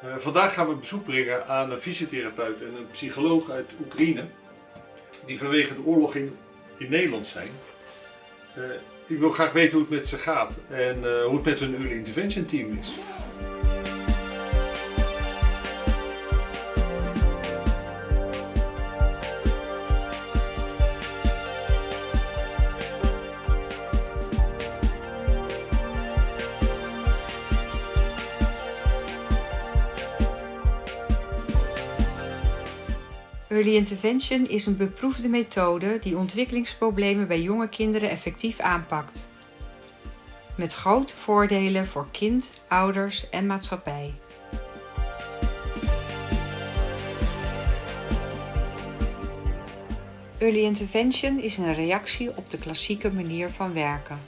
Vandaag gaan we bezoek brengen aan een fysiotherapeut en een psycholoog uit Oekraïne, die vanwege de oorlog in Nederland zijn. Ik wil graag weten hoe het met ze gaat en hoe het met hun early intervention team is. Early intervention is een beproefde methode die ontwikkelingsproblemen bij jonge kinderen effectief aanpakt. Met grote voordelen voor kind, ouders en maatschappij. Early intervention is een reactie op de klassieke manier van werken.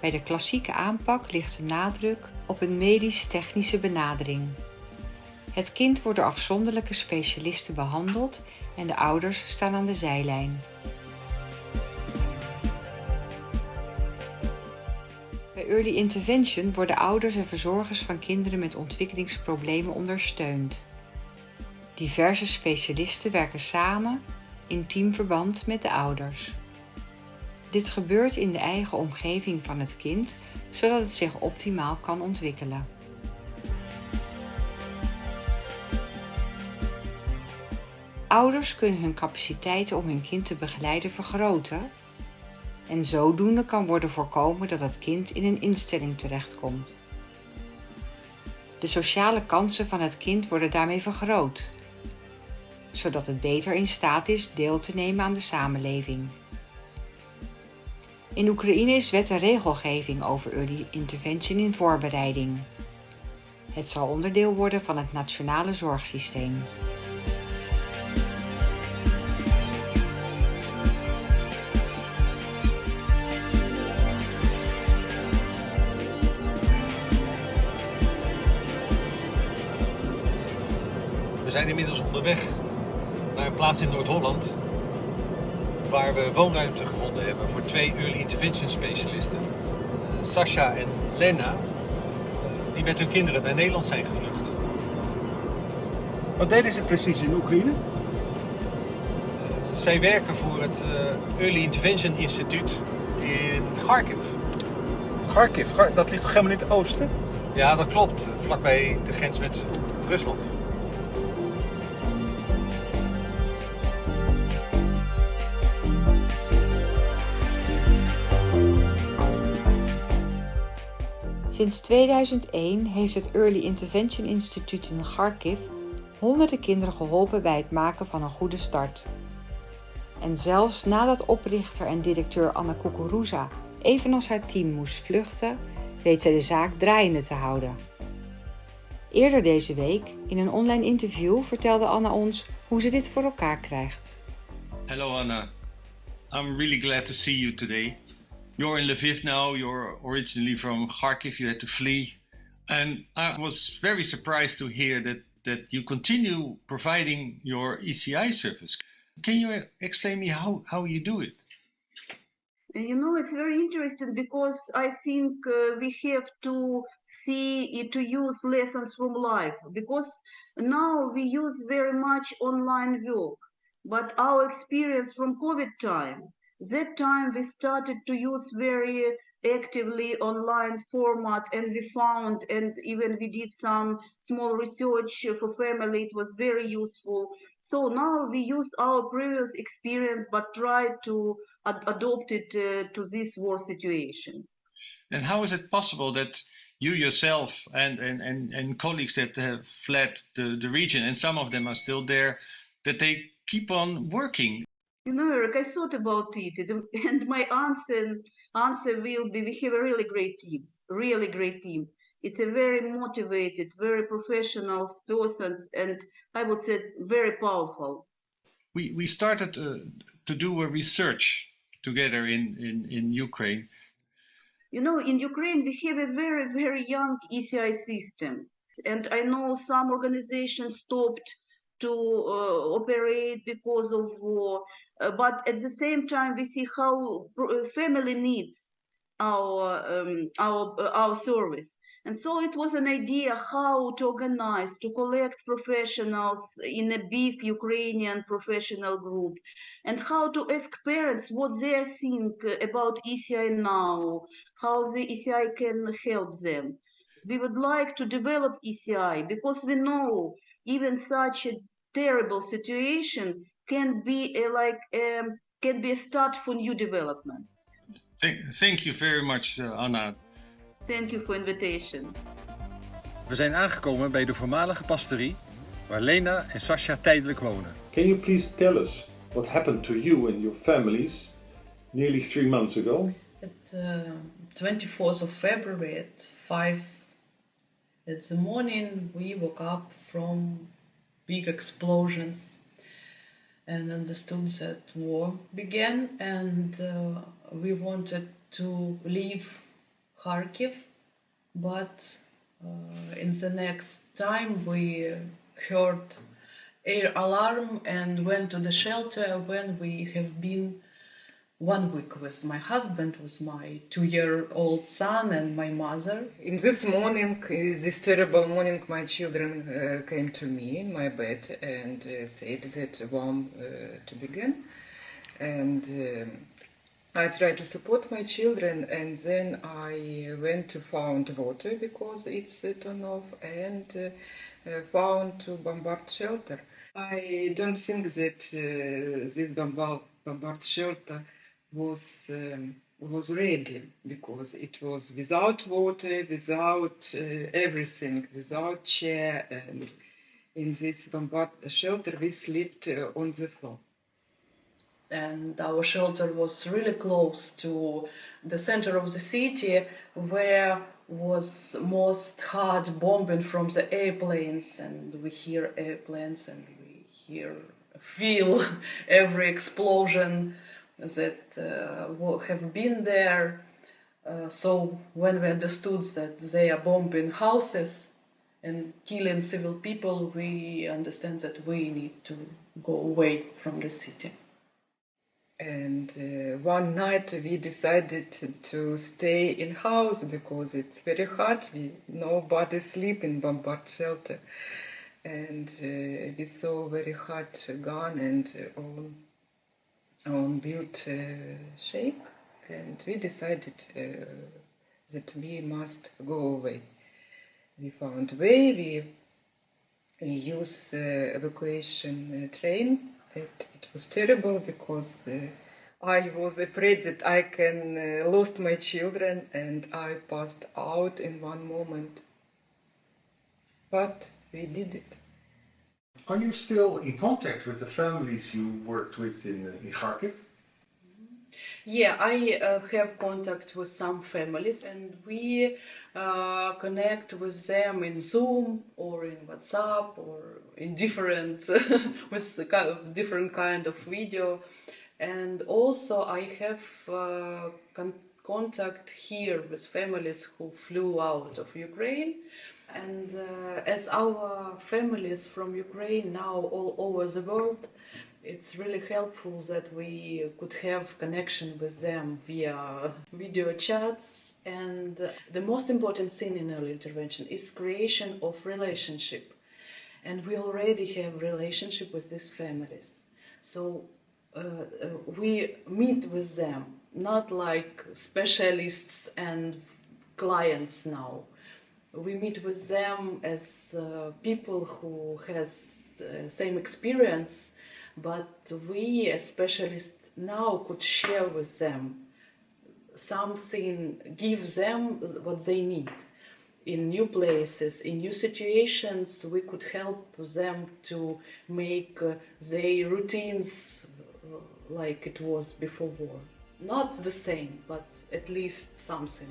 Bij de klassieke aanpak ligt de nadruk op een medisch-technische benadering. Het kind wordt door afzonderlijke specialisten behandeld en de ouders staan aan de zijlijn. Bij early intervention worden ouders en verzorgers van kinderen met ontwikkelingsproblemen ondersteund. Diverse specialisten werken samen in teamverband met de ouders. Dit gebeurt in de eigen omgeving van het kind, zodat het zich optimaal kan ontwikkelen. Ouders kunnen hun capaciteiten om hun kind te begeleiden vergroten en zodoende kan worden voorkomen dat het kind in een instelling terechtkomt. De sociale kansen van het kind worden daarmee vergroot, zodat het beter in staat is deel te nemen aan de samenleving. In Oekraïne is wet en regelgeving over early intervention in voorbereiding. Het zal onderdeel worden van het nationale zorgsysteem. We zijn inmiddels onderweg naar een plaats in Noord-Holland waar we woonruimte gevonden hebben voor 2 early intervention specialisten, Sasha en Lena, die met hun kinderen naar Nederland zijn gevlucht. Wat deden ze precies in Oekraïne? Zij werken voor het Early Intervention Instituut in Kharkiv. Kharkiv, dat ligt toch helemaal in het oosten? Ja, dat klopt, vlakbij de grens met Rusland. Sinds 2001 heeft het Early Intervention Instituut in Kharkiv honderden kinderen geholpen bij het maken van een goede start. En zelfs nadat oprichter en directeur Anna Kukuruza evenals haar team moest vluchten, weet zij de zaak draaiende te houden. Eerder deze week, in een online interview, vertelde Anna ons hoe ze dit voor elkaar krijgt. Hello Anna, I'm really glad to see you today. You're in Lviv now, you're originally from Kharkiv, you had to flee. And I was very surprised to hear that you continue providing your ECI service. Can you explain me how you do it? You know, it's very interesting because I think we have to to use lessons from life, because now we use very much online work, but our experience from COVID time, that time we started to use very actively online format, and we found, and even we did some small research for family, it was very useful. So now we use our previous experience but try to adopt it to this war situation. And how is it possible that you yourself and colleagues that have fled the region, and some of them are still there, that they keep on working? You know, Eric, I thought about it, and my answer will be: we have a really great team. It's a very motivated, very professional persons, and I would say very powerful. We started to do a research together in Ukraine. You know, in Ukraine we have a very, very young ECI system, and I know some organizations stopped to operate because of war, but at the same time we see how family needs our service. And so it was an idea how to organize, to collect professionals in a big Ukrainian professional group, and how to ask parents what they think about ECI now, how the ECI can help them. We would like to develop ECI because we know even such a terrible situation can be a start for new development. Thank you very much, Anna. Thank you for invitation. We zijn aangekomen bij de voormalige pastorie, waar Lena en Sasha tijdelijk wonen. Can you please tell us what happened to you and your families nearly 3 months ago? At 24th of February at 5 in the morning, we woke up from big explosions and understood that war began, and we wanted to leave Kharkiv, but in the next time we heard air alarm and went to the shelter when we have been 1 week with my husband, with my 2-year-old son and my mother. In this morning, this terrible morning, my children came to me in my bed and said that bomb to begin. And I tried to support my children, and then I went to found water because it's turned off, and found to bombard shelter. I don't think that this bombard shelter was ready, because it was without water, without everything, without chair, and in this bombard shelter we slept on the floor. And our shelter was really close to the center of the city, where was most hard bombing from the airplanes, and we hear airplanes and we feel every explosion that have been there. So when we understood that they are bombing houses and killing civil people, we understand that we need to go away from the city. And one night we decided to stay in house because it's very hot. Nobody sleep in bombard shelter, and we saw very hot gun and on built shake, and we decided that we must go away. We found way. We used evacuation train. It was terrible because I was afraid that I can lost my children, and I passed out in one moment. But we did it. Are you still in contact with the families you worked with in Kharkiv? Yeah, I have contact with some families, and we connect with them in Zoom or in WhatsApp or in different with the different kind of video. And also I have contact here with families who flew out of Ukraine. And as our families from Ukraine now all over the world, it's really helpful that we could have connection with them via video chats. And the most important thing in early intervention is creation of relationship. And we already have relationship with these families. So we meet with them, not like specialists and clients now. We meet with them as people who has the same experience, but we as specialists now could share with them something, give them what they need. In new places, in new situations, we could help them to make their routines like it was before war. Not the same, but at least something.